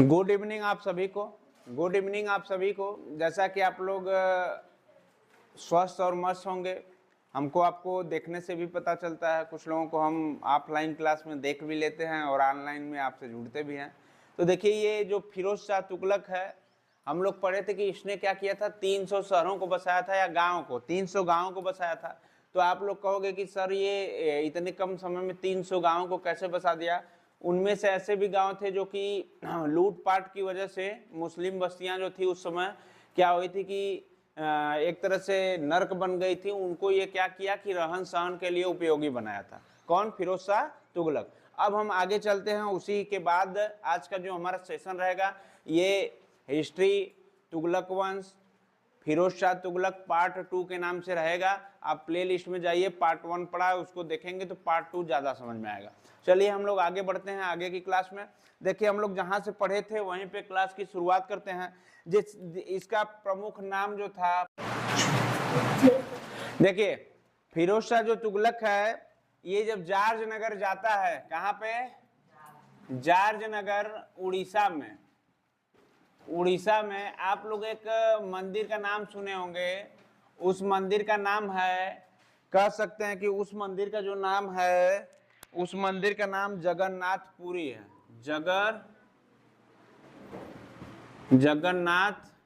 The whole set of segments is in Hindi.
गुड इवनिंग आप सभी को। गुड इवनिंग आप सभी को। जैसा कि आप लोग स्वस्थ और मस्त होंगे, हमको आपको देखने से भी पता चलता है। कुछ लोगों को हम ऑफलाइन क्लास में देख भी लेते हैं और ऑनलाइन में आपसे जुड़ते भी हैं। तो देखिए, ये जो फिरोज शाह तुगलक है, हम लोग पढ़े थे कि इसने क्या किया था, 300 शहरों को बसाया था, या गाँव को, 300 गाँव को बसाया था। तो आप लोग कहोगे कि सर ये इतने कम समय में 300 गाँव को कैसे बसा दिया। उनमें से ऐसे भी गांव थे जो कि लूटपाट की वजह से, मुस्लिम बस्तियां जो थी उस समय क्या हुई थी कि एक तरह से नर्क बन गई थी। उनको ये क्या किया कि रहन सहन के लिए उपयोगी बनाया था। कौन? फिरोज शाह तुगलक। अब हम आगे चलते हैं। उसी के बाद आज का जो हमारा सेशन रहेगा, ये हिस्ट्री, तुगलक वंश, फिरोज शाह तुगलक पार्ट 2 के नाम से रहेगा। आप प्ले लिस्ट में जाइए, पार्ट 1 पढ़ा है उसको देखेंगे तो पार्ट 2 ज्यादा समझ में आएगा। चलिए हम लोग आगे बढ़ते हैं आगे की क्लास में। देखिए, हम लोग जहां से पढ़े थे वहीं पे क्लास की शुरुआत करते हैं। जिस इसका प्रमुख नाम जो था, देखिए फिरोज शाह जो तुगलक है, ये जब जार्ज नगर जाता है, कहां पे? जार्ज नगर, उड़ीसा में। उड़ीसा में आप लोग एक मंदिर का नाम सुने होंगे। उस मंदिर का नाम है, कह सकते हैं कि उस मंदिर का जो नाम है, उस मंदिर का नाम जगन्नाथपुरी है। जगन्नाथपुरी।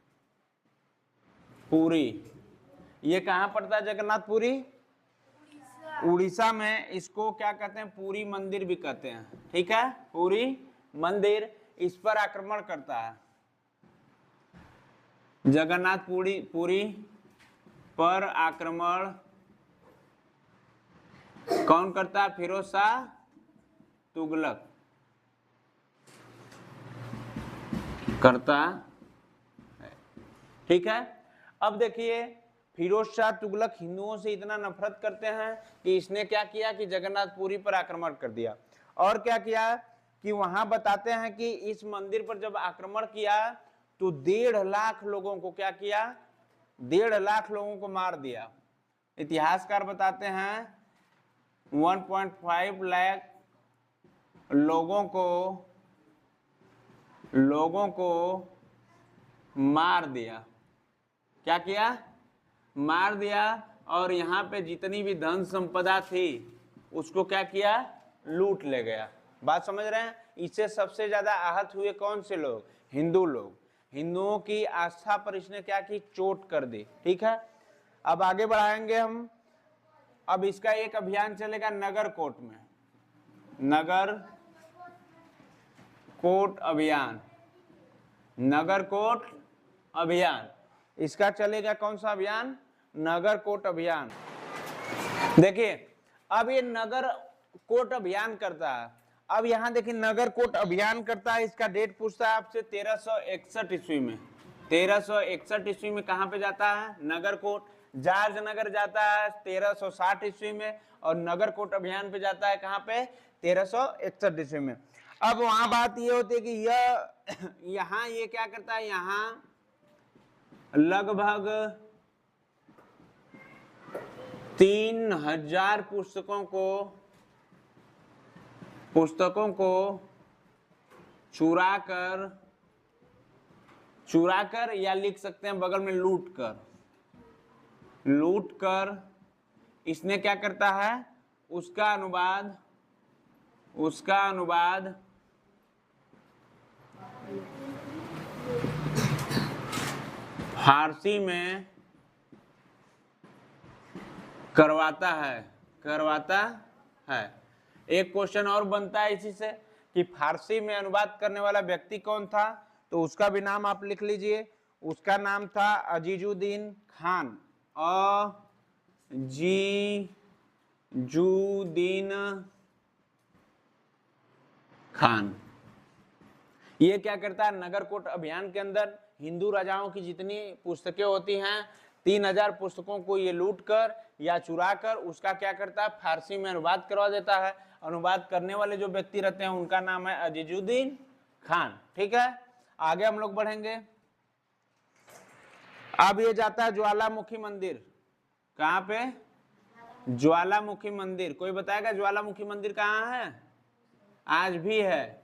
ये कहाँ पड़ता है जगन्नाथपुरी? उड़ीसा में। इसको क्या कहते हैं? पुरी मंदिर भी कहते हैं। ठीक है, पुरी मंदिर इस पर आक्रमण करता है। जगन्नाथपुरी पुरी पर आक्रमण कौन करता है? फिरोज शाह तुगलक करता है। ठीक है। अब देखिए, फिरोज शाह तुगलक हिंदुओं से इतना नफरत करते हैं कि इसने क्या किया कि जगन्नाथपुरी पर आक्रमण कर दिया। और क्या किया कि वहां बताते हैं कि इस मंदिर पर जब आक्रमण किया तो 1.5 लाख लोगों को क्या किया? 1.5 लाख लोगों को मार दिया। इतिहासकार बताते हैं 1.5 लाख लोगों को मार दिया। क्या किया? मार दिया। और यहाँ पे जितनी भी धन संपदा थी उसको क्या किया? लूट ले गया। बात समझ रहे हैं? इससे सबसे ज्यादा आहत हुए कौन से लोग? हिंदू लोग। हिंदुओं की आस्था पर इसने क्या की? चोट कर दी। ठीक है, अब आगे बढ़ाएंगे हम। अब इसका एक अभियान चलेगा नगर कोट में, नगर कोट अभियान। नगर कोट अभियान इसका चलेगा। कौन सा अभियान? नगर कोट अभियान। देखिए, अब ये नगर कोट अभियान करता है। अब यहां देखिए, नगर कोट अभियान करता है। इसका डेट पूछता है आपसे 1361 ईस्वी में। 1361 ईस्वी में कहां पे जाता है? नगर कोट। जार्ज नगर जाता है 1360 ईस्वी में, और नगर कोट अभियान पे जाता है कहां पे? 1361 ईस्वी में। अब वहां बात ये होती है कि यहाँ ये क्या करता है? यहाँ लगभग 3000 पुस्तकों को चुरा कर या लिख सकते हैं बगल में लूट कर इसने क्या करता है? उसका अनुवाद फारसी में करवाता है। एक क्वेश्चन और बनता है इसी से कि फारसी में अनुवाद करने वाला व्यक्ति कौन था? तो उसका भी नाम आप लिख लीजिए। उसका नाम था अजीजुद्दीन खान। अजीजुद्दीन खान। ये क्या करता है? नगर कोट अभियान के अंदर हिंदू राजाओं की जितनी पुस्तकें होती हैं, 3000 पुस्तकों को ये लूट कर या चुरा कर उसका क्या करता है? फारसी में अनुवाद करवा देता है। अनुवाद करने वाले जो व्यक्ति रहते हैं उनका नाम है अजीजुद्दीन खान। ठीक है, आगे हम लोग बढ़ेंगे। अब ये जाता है ज्वालामुखी मंदिर। कहां पे? ज्वालामुखी मंदिर। कोई बताएगा ज्वालामुखी मंदिर कहाँ है? आज भी है।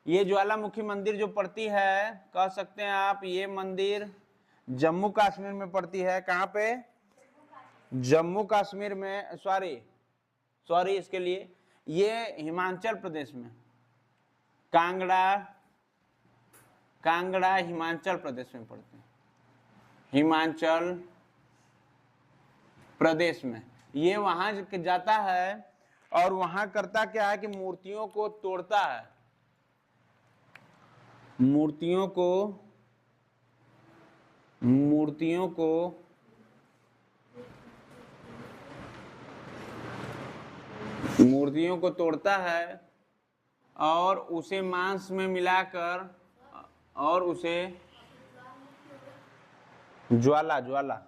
ये ज्वालामुखी मंदिर जो पड़ती है, कह सकते हैं आप, ये मंदिर जम्मू कश्मीर में पड़ती है। कहाँ पे? जम्मू कश्मीर में, सॉरी इसके लिए, ये हिमाचल प्रदेश में, कांगड़ा हिमाचल प्रदेश में पड़ते हैं, हिमाचल प्रदेश में। ये वहां जाता है और वहां करता क्या है कि मूर्तियों को तोड़ता है, मूर्तियों को तोड़ता है और उसे मांस में मिलाकर और उसे ज्वाला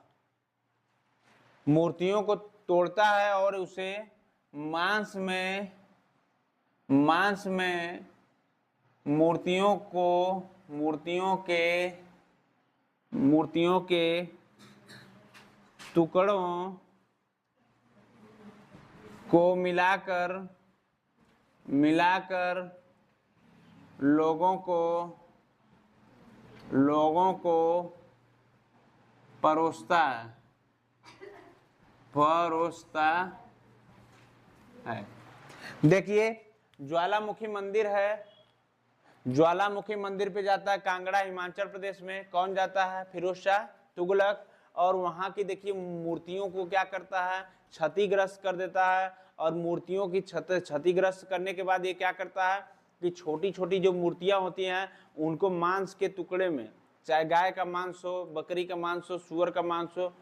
मूर्तियों को तोड़ता है और उसे मांस में मूर्तियों के टुकड़ों को मिलाकर लोगों को परोसता है। देखिए ज्वालामुखी मंदिर है, ज्वालामुखी मंदिर पे जाता है कांगड़ा हिमाचल प्रदेश में। कौन जाता है? फिरोज शाह तुगलक। और वहां की देखिए मूर्तियों को क्या करता है? क्षतिग्रस्त कर देता है। और मूर्तियों की क्षतिग्रस्त करने के बाद ये क्या करता है कि छोटी छोटी जो मूर्तियां होती हैं उनको मांस के टुकड़े में, चाहे गाय का मांस हो, बकरी का मांस हो, सुअर का मांस हो,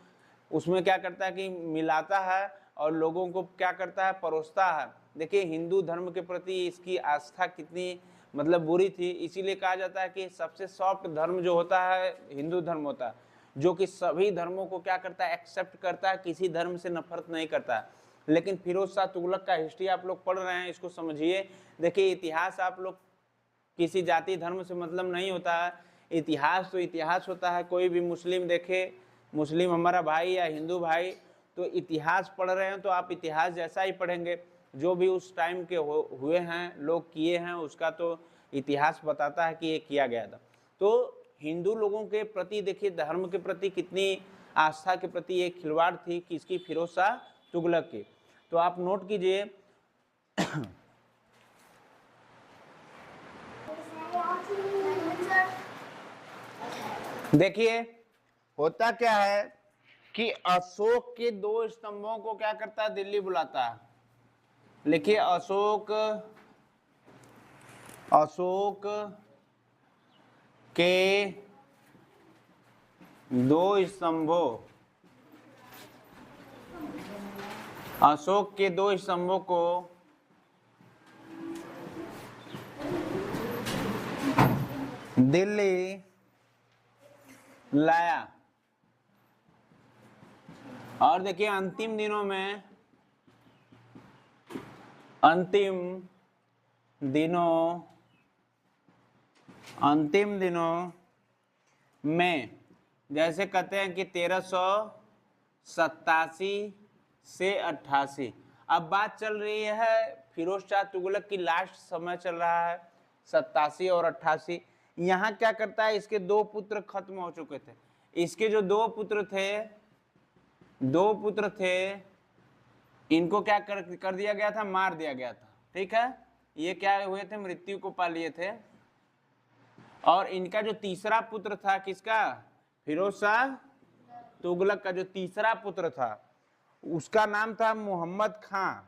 उसमें क्या करता है कि मिलाता है और लोगों को क्या करता है? परोसता है। देखिए हिंदू धर्म के प्रति इसकी आस्था कितनी मतलब बुरी थी। इसीलिए कहा जाता है कि सबसे सॉफ्ट धर्म जो होता है हिंदू धर्म होता है, जो कि सभी धर्मों को क्या करता है? एक्सेप्ट करता है, किसी धर्म से नफरत नहीं करता। लेकिन फिरोज शाह तुगलक का हिस्ट्री आप लोग पढ़ रहे हैं, इसको समझिए। देखिए इतिहास आप लोग, किसी जाति धर्म से मतलब नहीं होता है, इतिहास तो इतिहास होता है। कोई भी मुस्लिम देखे, मुस्लिम हमारा भाई या हिंदू भाई, तो इतिहास पढ़ रहे हैं तो आप इतिहास जैसा ही पढ़ेंगे। जो भी उस टाइम के हुए हैं, लोग किए हैं, उसका तो इतिहास बताता है कि ये किया गया था। तो हिंदू लोगों के प्रति देखिए, धर्म के प्रति कितनी आस्था के प्रति एक खिलवाड़ थी किसकी? फिरोज शाह तुगलक की। तो आप नोट कीजिए देखिए होता क्या है कि अशोक के 2 स्तंभों को क्या करता है? दिल्ली बुलाता है। लिखिए अशोक के 2 स्तंभों, अशोक के 2 स्तंभों को दिल्ली लाया। और देखिए अंतिम दिनों में जैसे कहते हैं कि 1387 से 88। अब बात चल रही है फिरोज शाह तुगलक की लास्ट समय चल रहा है 87 और 88। यहाँ क्या करता है? इसके 2 पुत्र खत्म हो चुके थे। इसके जो 2 पुत्र थे, इनको क्या कर दिया गया था? मार दिया गया था। ठीक है, ये क्या हुए थे? मृत्यु को पा लिए थे। और इनका जो तीसरा पुत्र था, किसका? फिरोज शाह तुगलक का जो तीसरा पुत्र था, उसका नाम था मोहम्मद खां।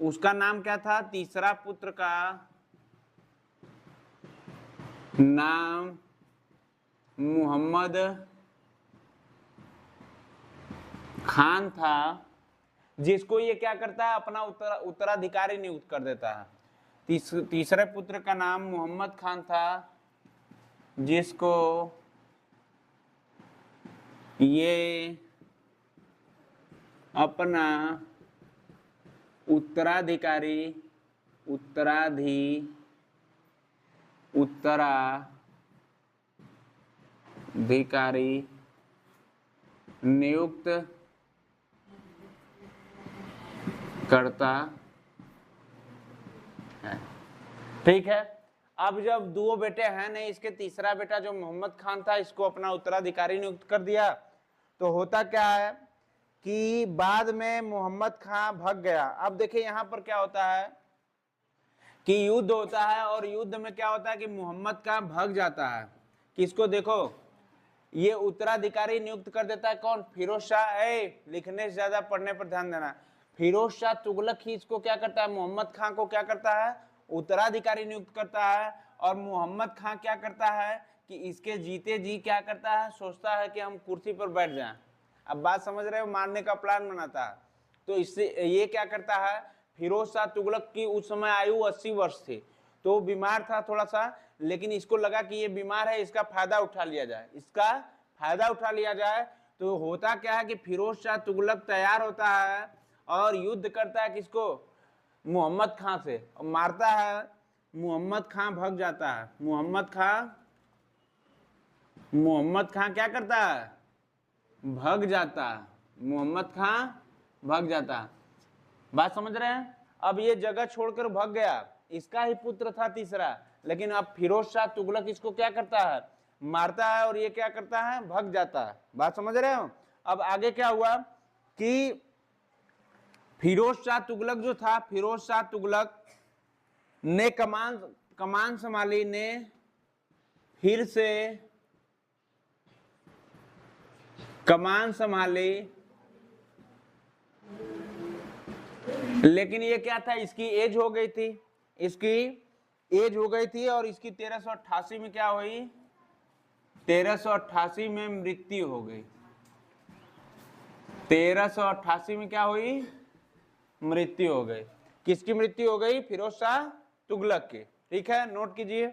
उसका नाम क्या था? तीसरा पुत्र का नाम मोहम्मद खान था, जिसको ये क्या करता है? अपना उत्तराधिकारी नियुक्त कर देता है। तीसरे पुत्र का नाम मोहम्मद खान था, जिसको ये अपना उत्तराधिकारी नियुक्त करता है। ठीक है, अब जब दो बेटे हैं नहीं, इसके तीसरा बेटा जो मोहम्मद खान था इसको अपना उत्तराधिकारी नियुक्त कर दिया। तो होता क्या है कि बाद में मोहम्मद खान भाग गया। अब देखिए यहाँ पर क्या होता है कि युद्ध होता है और युद्ध में क्या होता है कि मोहम्मद खान भाग जाता है। किसको देखो, ये उत्तराधिकारी नियुक्त कर देता है कौन, फिरोज शाह। लिखने से ज्यादा पढ़ने पर ध्यान देना। फिरोज शाह तुगलक ही इसको क्या करता है, मोहम्मद खान को क्या करता है, उत्तराधिकारी नियुक्त करता है। और मोहम्मद खान क्या करता है कि इसके जीते जी क्या करता है, सोचता है कि हम कुर्सी पर बैठ जाएं। अब बात समझ रहे हो, मारने का प्लान बनाता है। तो इससे ये क्या करता है, फिरोज शाह तुगलक की उस समय आयु 80 वर्ष थी, तो बीमार था थोड़ा सा, लेकिन इसको लगा कि ये बीमार है, इसका फायदा उठा लिया जाए, इसका फायदा उठा लिया जाए। तो होता क्या है कि फिरोज शाह तुगलक तैयार होता है और युद्ध करता है किसको, मोहम्मद खान से, और मारता है। मोहम्मद खान भाग जाता है। मोहम्मद खान क्या करता है, भाग जाता है। मोहम्मद खान भाग जाता है। बात समझ रहे हैं। अब ये जगह छोड़कर भाग गया, इसका ही पुत्र था तीसरा, लेकिन अब फिरोज शाह तुगलक इसको क्या करता है, मारता है, और ये क्या करता है, भाग जाता है। बात समझ रहे हो। अब आगे क्या हुआ कि फिरोज शाह तुगलक जो था, फिरोज शाह तुगलक ने कमान संभाली, ने फिर से कमान संभाली। लेकिन ये क्या था, इसकी एज हो गई थी, इसकी एज हो गई थी, और इसकी 1388 में क्या हुई, 1388 में मृत्यु हो गई। 1388 में क्या हुई, मृत्यु हो गई। किसकी मृत्यु हो गई, फिरोज शाह तुगलक की। ठीक है, नोट कीजिए।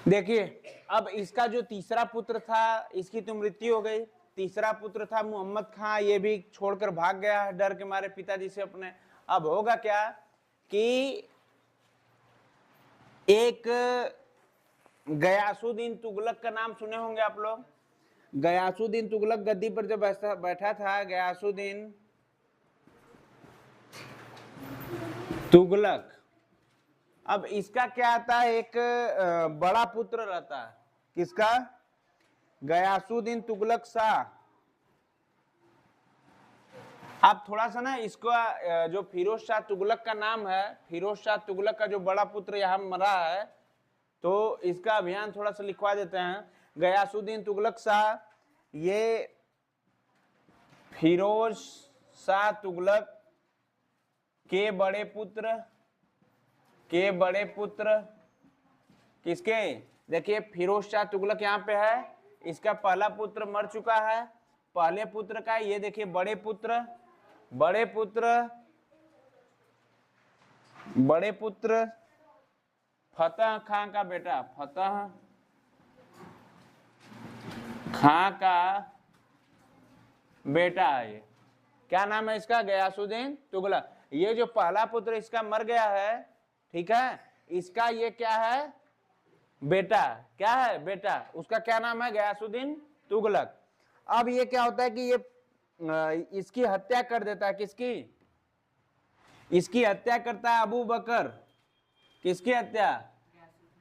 देखिए, अब इसका जो तीसरा पुत्र था, इसकी तो मृत्यु हो गई। तीसरा पुत्र था मोहम्मद खान, ये भी छोड़कर भाग गया डर के मारे पिताजी से अपने। अब होगा क्या कि एक गयासुद्दीन तुगलक का नाम सुने होंगे आप लोग। गयासुद्दीन तुगलक गद्दी पर जब बैठा था, गयासुद्दीन तुगलक, अब इसका क्या आता है, एक बड़ा पुत्र रहता है। किसका, गयासुद्दीन तुगलक शाह। आप थोड़ा सा ना इसको जो फिरोज शाह तुगलक का नाम है, फिरोज शाह तुगलक का जो बड़ा पुत्र यहाँ मरा है, तो इसका अभियान थोड़ा सा लिखवा देते हैं। गयासुद्दीन तुगलक शाह, ये फिरोज शाह तुगलक के बड़े पुत्र किसके, देखिए फिरोज शाह तुगलक यहाँ पे है, इसका पहला पुत्र मर चुका है। पहले पुत्र का ये देखिए बड़े पुत्र फतेह खान का बेटा, फतेह खान का बेटा है। ये क्या नाम है इसका, गयासुद्दीन तुगलक। ये जो पहला पुत्र इसका मर गया है, ठीक है, इसका ये क्या है, बेटा। क्या है, बेटा। उसका क्या नाम है, गयासुद्दीन तुगलक। अब ये क्या होता है कि ये इसकी हत्या कर देता है। किसकी, इसकी हत्या करता है अबू बकर। किसकी हत्या,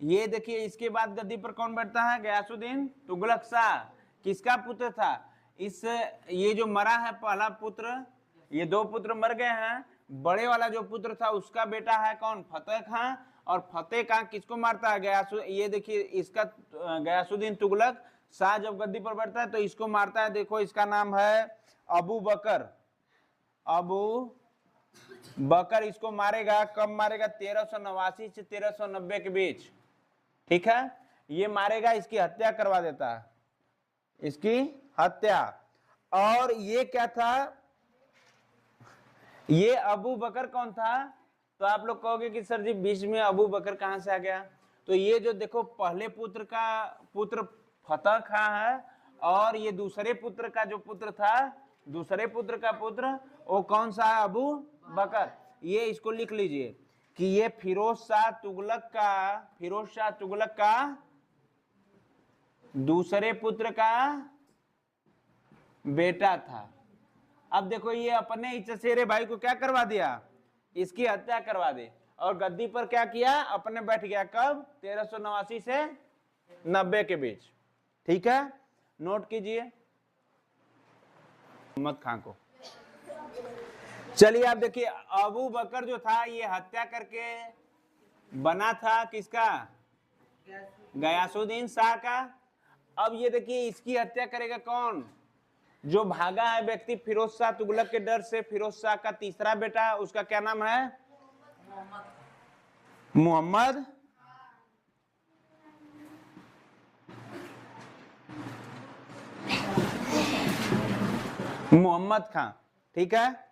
ये देखिए इसके बाद गद्दी पर कौन बैठता है, गयासुद्दीन तुगलक शाह। किसका पुत्र था, इस ये जो मरा है पहला पुत्र, ये दो पुत्र मर गए हैं। बड़े वाला जो पुत्र था उसका बेटा है कौन, फतेह खान। और फतेह खान किसको मारता है, ये देखिए इसका गयासुद्दीन तुगलक शाह जब गद्दी पर बैठता है तो इसको मारता है। देखो इसका नाम है अबू बकर इसको मारेगा। कब मारेगा, 1389 से 1390 के बीच। ठीक है, ये मारेगा, इसकी हत्या करवा देता है, इसकी हत्या। और ये क्या था, ये अबू बकर कौन था, तो आप लोग कहोगे कि सर जी बीच में अबू बकर कहां से आ गया। तो ये जो देखो पहले पुत्र फतेह खान है, और ये दूसरे पुत्र का जो पुत्र था, दूसरे पुत्र का पुत्र वो कौन सा है, अबू बकर। ये इसको लिख लीजिए कि ये फिरोज शाह तुगलक का दूसरे पुत्र का बेटा था। अब देखो ये अपने ही चचेरे भाई को क्या करवा दिया, इसकी हत्या करवा दी, और गद्दी पर क्या किया, अपने बैठ गया। कब? 1389 से 90 के बीच। ठीक है, नोट कीजिए मोहम्मद खान को। चलिए आप देखिए, अबू बकर जो था ये हत्या करके बना था किसका, गयासुद्दीन शाह का। अब ये देखिए इसकी हत्या करेगा कौन, जो भागा है व्यक्ति फिरोज शाह तुगलक के डर से, फिरोज शाह का तीसरा बेटा, उसका क्या नाम है, मोहम्मद मोहम्मद खान। ठीक है,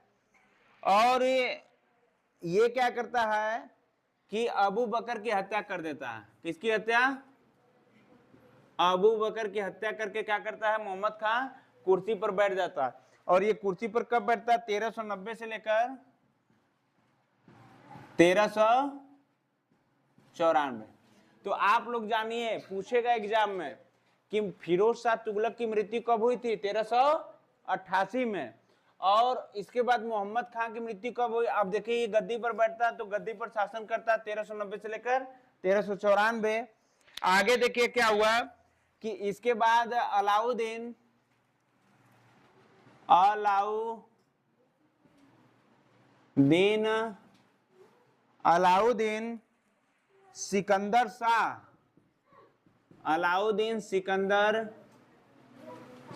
और ये क्या करता है कि अबू बकर की हत्या कर देता है। किसकी हत्या, अबू बकर की हत्या करके क्या करता है, मोहम्मद खान कुर्सी पर बैठ जाता है। और ये कुर्सी पर कब बैठता है, 1390 से लेकर 1394। तो आप लोग जानिए, पूछेगा एग्जाम में कि फिरोज शाह तुगलक की मृत्यु कब हुई थी, 1388 में, और इसके बाद मोहम्मद खान की मृत्यु कब हुई। आप देखिए ये गद्दी पर बैठता है तो गद्दी पर शासन करता है 1390 से लेकर 1394। आगे देखिए क्या हुआ कि इसके बाद अलाउद्दीन सिकंदर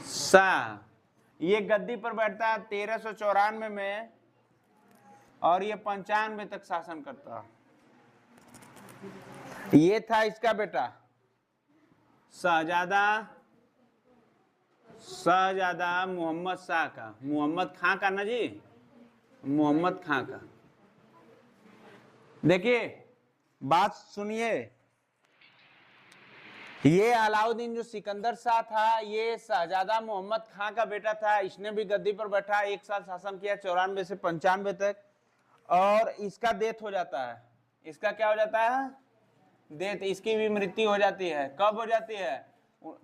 शाह ये गद्दी पर बैठता है 1394 में, और ये 95 तक शासन करता। ये था इसका बेटा शहजादा मोहम्मद शाह का, मोहम्मद खां का ना जी, मोहम्मद खां का। देखिए बात सुनिए, ये अलाउद्दीन जो सिकंदर शाह था ये शहजादा मोहम्मद खां का बेटा था। इसने भी गद्दी पर बैठा, 1 साल शासन किया 94 से 95 तक, और इसका डेथ हो जाता है। इसका क्या हो जाता है, डेथ, इसकी भी मृत्यु हो जाती है। कब हो जाती है,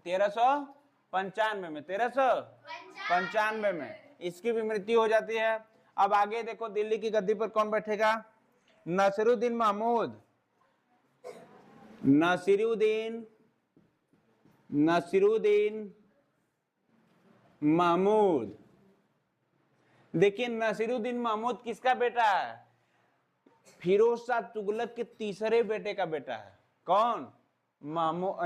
1395 में, 1395 में इसकी भी मृत्यु हो जाती है। अब आगे देखो दिल्ली की गद्दी पर कौन बैठेगा, नसीरुद्दीन महमूद। देखिए नसीरुद्दीन महमूद किसका बेटा है, फिरोज शाह तुगलक के तीसरे बेटे का बेटा है। कौन,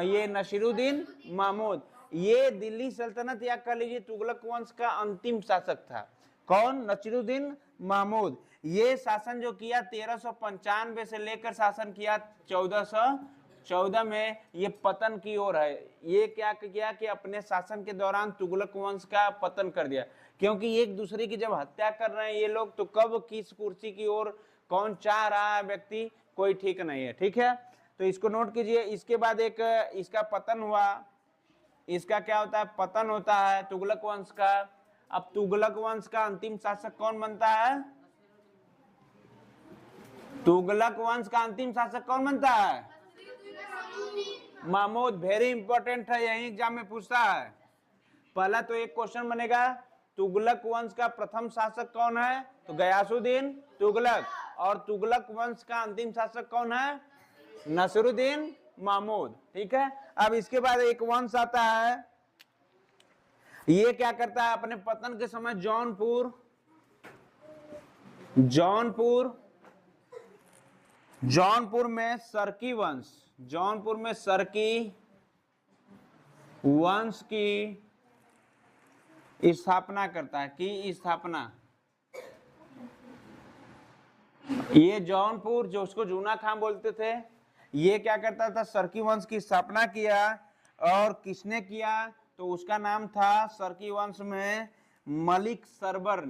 ये नसीरुद्दीन महमूद। ये दिल्ली सल्तनत या कह लीजिए तुगलक वंश का अंतिम शासक था। कौन, नसीरुद्दीन महमूद। ये शासन जो किया 1395 से लेकर शासन किया 1414 में, ये पतन की ओर है। ये क्या किया कि अपने शासन के दौरान तुगलक वंश का पतन कर दिया, क्योंकि एक दूसरे की जब हत्या कर रहे हैं ये लोग, तो कब किस कुर्सी की ओर कौन चाह रहा है व्यक्ति, कोई ठीक नहीं है। ठीक है, तो इसको नोट कीजिए। इसके बाद एक इसका पतन हुआ, इसका क्या होता है, पतन होता है तुगलक वंश का। अब तुगलक वंश का अंतिम शासक कौन बनता है, तुगलक वंश का अंतिम शासक कौन बनता है, महमूद। वेरी इंपॉर्टेंट है, यही एग्जाम में पूछता है। पहला तो एक क्वेश्चन बनेगा, तुगलक वंश का प्रथम शासक कौन है, तो गयासुद्दीन तुगलक, और तुगलक वंश का अंतिम शासक कौन है, नसीरुद्दीन महमूद। ठीक है, अब इसके बाद एक वंश आता है, ये क्या करता है, अपने पतन के समय जौनपुर में सरकी वंश की स्थापना करता है। ये जौनपुर, जो उसको जूना खान बोलते थे, ये क्या करता था, सरकी वंश की स्थापना किया। और किसने किया, तो उसका नाम था सरकी वंश में मलिक सरबर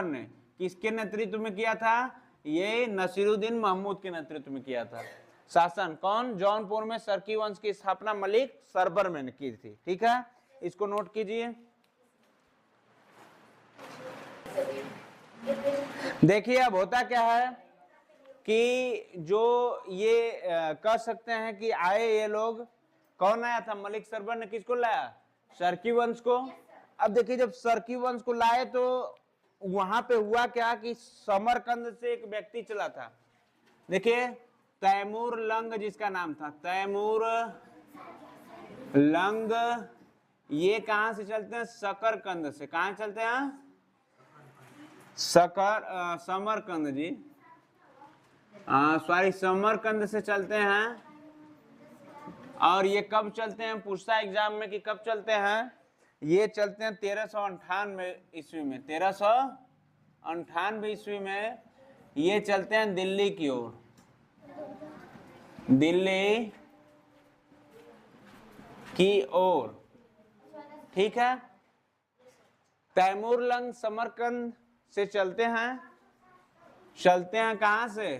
ने किसके नेतृत्व में किया था, ये नसीरुद्दीन महमूद के नेतृत्व में किया था शासन। कौन, जौनपुर में सरकी वंश की स्थापना मलिक सरबर में की थी। ठीक है, इसको नोट कीजिए। देखिए अब होता क्या है कि जो ये कह सकते हैं कि आए ये लोग, कौन आया था, मलिक सरबर ने किसको लाया, सरकी वंश को। अब देखिए जब सरकी वंश को लाए तो वहां पे हुआ क्या कि समरकंद से एक व्यक्ति चला था, देखिए तैमूर लंग जिसका नाम था, तैमूर लंग, ये कहां से चलते हैं? शकरकंद से। कहां चलते हैं? समरकंद जी, सॉरी समरकंद से चलते हैं। और ये कब चलते हैं? पूछता एग्जाम में कि कब चलते हैं। ये चलते हैं 1398 ईस्वी में, 1398 ईस्वी में ये चलते हैं दिल्ली की ओर, दिल्ली की ओर, ठीक है। तैमूर लंग समरकंद से चलते हैं कहां से?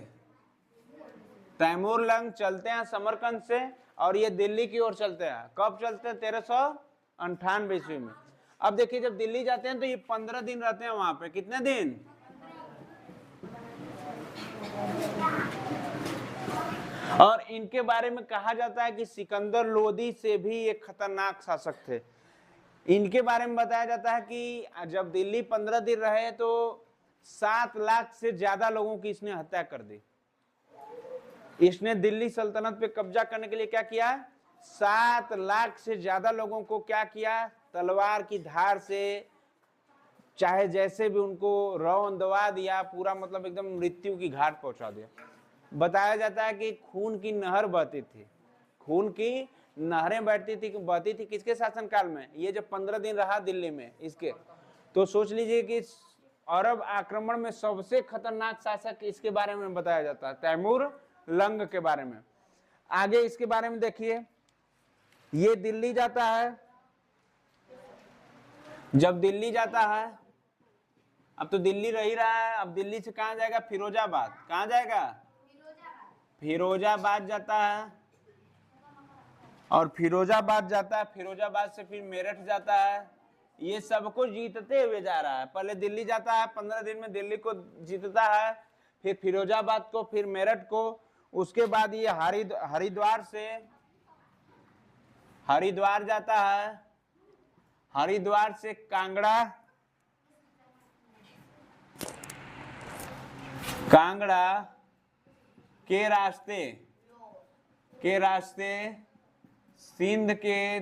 तैमूर लंग चलते हैं समरकंद से और ये दिल्ली की ओर चलते हैं। कब चलते हैं? 1398 ईस्वी में। अब देखिए जब दिल्ली जाते हैं तो ये 15 दिन रहते हैं वहां पे। कितने दिन? और इनके बारे में कहा जाता है कि सिकंदर लोदी से भी ये खतरनाक शासक थे। इनके बारे में बताया जाता है कि जब दिल्ली 15 दिन रहे तो 7 लाख से ज्यादा लोगों की इसने हत्या कर दी। इसने दिल्ली सल्तनत पे कब्जा करने के लिए क्या किया? 7 लाख से ज्यादा लोगों को क्या किया? तलवार की धार से, चाहे जैसे भी उनको रौंद दबा दिया, पूरा मतलब एकदम मृत्यु की घाट पहुंचा दिया। बताया जाता है कि खून की नहर बहती थी, खून की नहरें बहती थी किसके शासनकाल में? ये जब 15 दिन रहा दिल्ली में इसके, तो सोच लीजिए कि अरब आक्रमण में सबसे खतरनाक शासक इसके बारे में बताया जाता है, तैमूर लंग के बारे में। आगे इसके बारे में देखिए, ये दिल्ली जाता है। जब दिल्ली जाता है, अब तो दिल्ली रह ही रहा है, अब दिल्ली से कहां जाएगा? फिरोजाबाद। कहां जाएगा? फिरोजाबाद जाता है। और फिरोजाबाद जाता है, फिरोजाबाद से फिर मेरठ जाता है। ये सब कुछ जीतते हुए जा रहा है। पहले दिल्ली जाता है, 15 दिन में दिल्ली को जीतता है, फिर फिरोजाबाद को, फिर मेरठ को। उसके बाद ये हरिद्वार जाता है, हरिद्वार से कांगड़ा के रास्ते सिंध के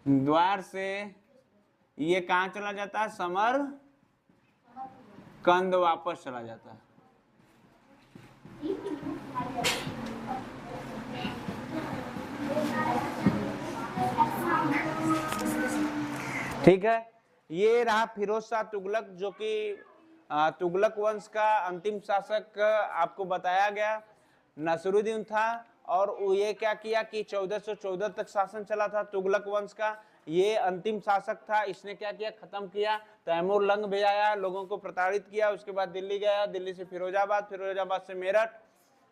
द्वार से ये कहां चला जाता है? समरकंद वापस चला जाता है। ठीक है, ये रहा फिरोज शाह तुगलक, जो कि तुगलक वंश का अंतिम शासक आपको बताया गया नसरुद्दीन था। और ये क्या किया कि 1414 तक शासन चला था तुगलक वंश का। ये अंतिम शासक था। इसने क्या किया? खत्म किया। तैमूर लंग भेजाया, लोगों को प्रताड़ित किया। उसके बाद दिल्ली गया, दिल्ली से फिरोजाबाद, फिरोजाबाद से मेरठ,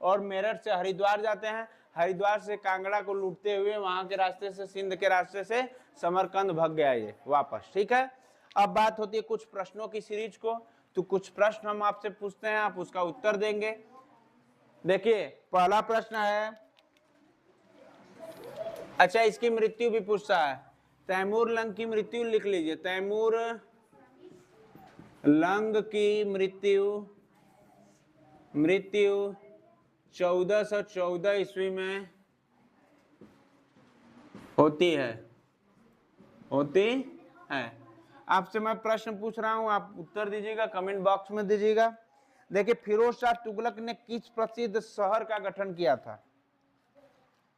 और मेरठ से हरिद्वार जाते हैं। हरिद्वार से कांगड़ा को लूटते हुए वहां के रास्ते से, सिंध के रास्ते से समरकंद भाग गया ये वापस। ठीक है, अब बात होती है कुछ प्रश्नों की सीरीज को। तो कुछ प्रश्न हम आपसे पूछते हैं, आप उसका उत्तर देंगे। देखिए पहला प्रश्न है, अच्छा इसकी मृत्यु भी पूछता है। तैमूर लंग की मृत्यु लिख लीजिए। तैमूर लंग की मृत्यु 1414 ईस्वी में होती है। आपसे मैं प्रश्न पूछ रहा हूं, आप उत्तर दीजिएगा, कमेंट बॉक्स में दीजिएगा। देखिए फिरोज शाह तुगलक ने किस प्रसिद्ध शहर का गठन किया था?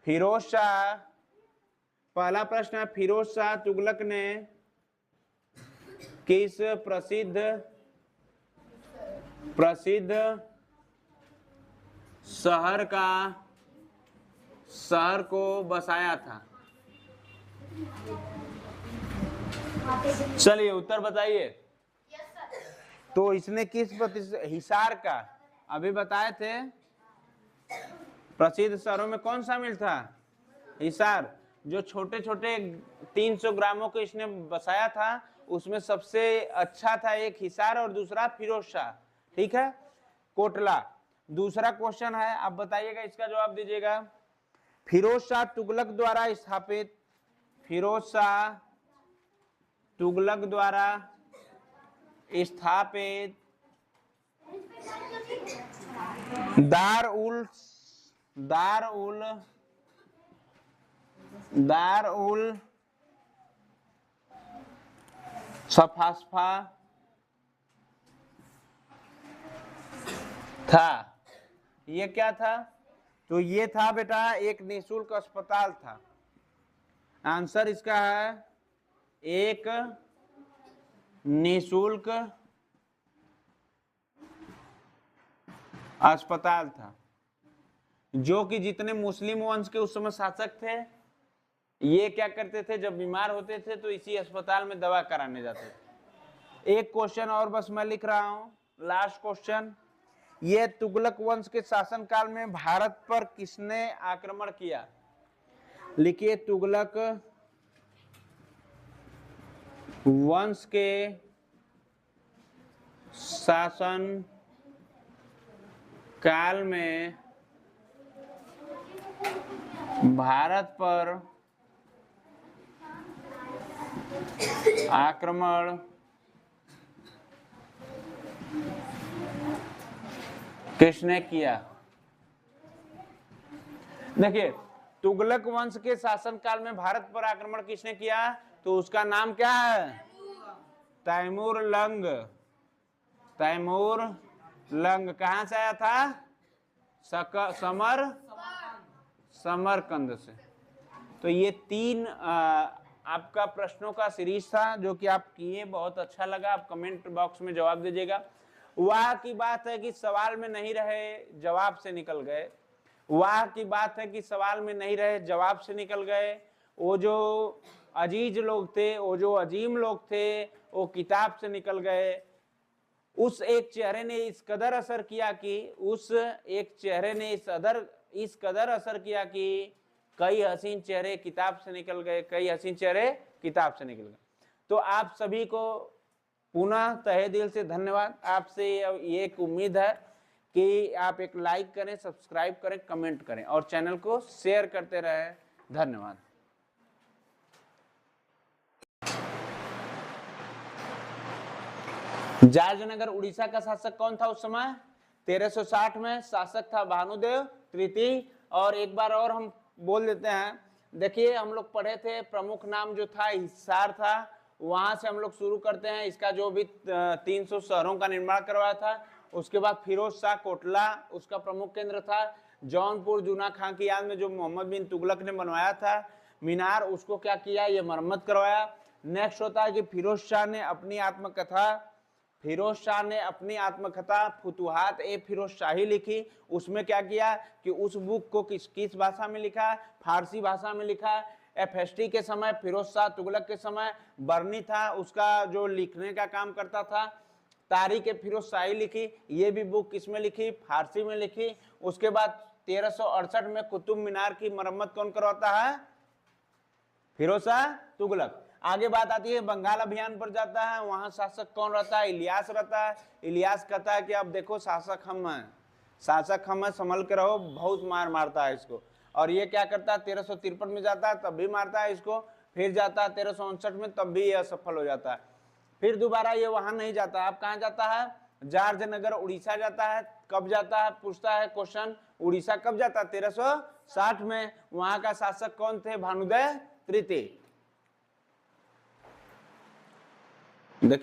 फिरोज शाह, पहला प्रश्न है, फिरोज शाह तुगलक ने किस प्रसिद्ध शहर को बसाया था? चलिए उत्तर बताइए। तो इसने किस हिसार का, अभी बताए थे प्रसिद्ध शहरों में कौन शामिल था? हिसार। जो छोटे छोटे 300 ग्रामों को इसने बसाया था, उसमें सबसे अच्छा था एक हिसार और दूसरा फिरोज शाह। ठीक है, कोटला। दूसरा क्वेश्चन है, आप बताइएगा, इसका जवाब दीजिएगा। फिरोज शाह तुगलक द्वारा स्थापित फिरोज शाह तुगलक द्वारा स्थापित दार उल सफास्फा था। ये क्या था? तो ये था बेटा एक निःशुल्क अस्पताल था। आंसर इसका है एक निःशुल्क अस्पताल था, जो कि जितने मुस्लिम वंश के उस समय शासक थे, ये क्या करते थे, जब बीमार होते थे तो इसी अस्पताल में दवा कराने जाते थे। एक क्वेश्चन और बस मैं लिख रहा हूं, लास्ट क्वेश्चन। ये तुगलक वंश के शासनकाल में भारत पर किसने आक्रमण किया? लिखिए, तुगलक वंश के शासन काल में भारत पर आक्रमण किसने किया? देखिए, तुगलक वंश के शासनकाल में भारत पर आक्रमण किसने किया? तो उसका नाम क्या है? तैमूर लंग। तैमूर लंग कहां से आया था? समरकंद से। तो ये 3 आपका प्रश्नों का सीरीज था जो कि आप किए, बहुत अच्छा लगा। आप कमेंट बॉक्स में जवाब दीजिएगा। वाह की बात है कि सवाल में नहीं रहे, जवाब से निकल गए। वाह की बात है कि सवाल में नहीं रहे, जवाब से निकल गए। वो जो अजीज लोग थे, वो जो अजीम लोग थे, वो किताब से निकल गए। उस एक चेहरे ने इस कदर असर किया कि कई हसीन चेहरे किताब से निकल गए, कई हसीन चेहरे किताब से निकल गए। तो आप सभी को पुनः तहे दिल से धन्यवाद। आपसे ये एक उम्मीद है कि आप एक लाइक करें, सब्सक्राइब करें, कमेंट करें और चैनल को शेयर करते रहें। धन्यवाद। जार्जनगर उड़ीसा का शासक कौन था उस समय? 1360 में शासक था भानुदेव तृतीय। और एक बार और हम बोल देते हैं, देखिए हम लोग पढ़े थे, प्रमुख नाम जो था हिसार था, वहां से हम लोग शुरू करते हैं। इसका जो भी 300 शहरों का निर्माण करवाया था। उसके बाद फिरोज शाह कोटला उसका प्रमुख केंद्र था। जौनपुर जूना खां की याद में जो मोहम्मद बिन तुगलक ने बनवाया था मीनार, उसको क्या किया, ये मरम्मत करवाया। नेक्स्ट होता है कि फिरोज शाह ने अपनी आत्मकथा फुतुहात ए फिरोज शाही लिखी। उसमें क्या किया कि उस बुक को किस भाषा में लिखा? फारसी भाषा में लिखा। FST के समय, फिरोज शाह तुगलक के समय बरनी था, उसका जो लिखने का काम करता था। तारीख फिरोज शाही लिखी, ये भी बुक किसमें लिखी? फारसी में लिखी। उसके बाद 1368 में कुतुब मीनार की मरम्मत कौन करवाता है? फिरोज शाह तुगलक। आगे बात आती है बंगाल अभियान पर जाता है, वहां शासक कौन रहता है? इलियास रहता है। इलियास कहता है कि अब देखो शासक हम हैं, संभल के रहो, बहुत मार मारता है इसको। और ये क्या करता है? 1353 में जाता है, तब भी मारता है इसको। फिर जाता है 1359 में, तब भी ये असफल हो जाता है। फिर दोबारा ये वहां नहीं जाता है। अब कहाँ जाता है? जार्जनगर उड़ीसा जाता है। कब जाता है? पूछता है क्वेश्चन, उड़ीसा कब जाता है? 1360 में। वहां का शासक कौन थे? भानुदेव तृतीय। देखिए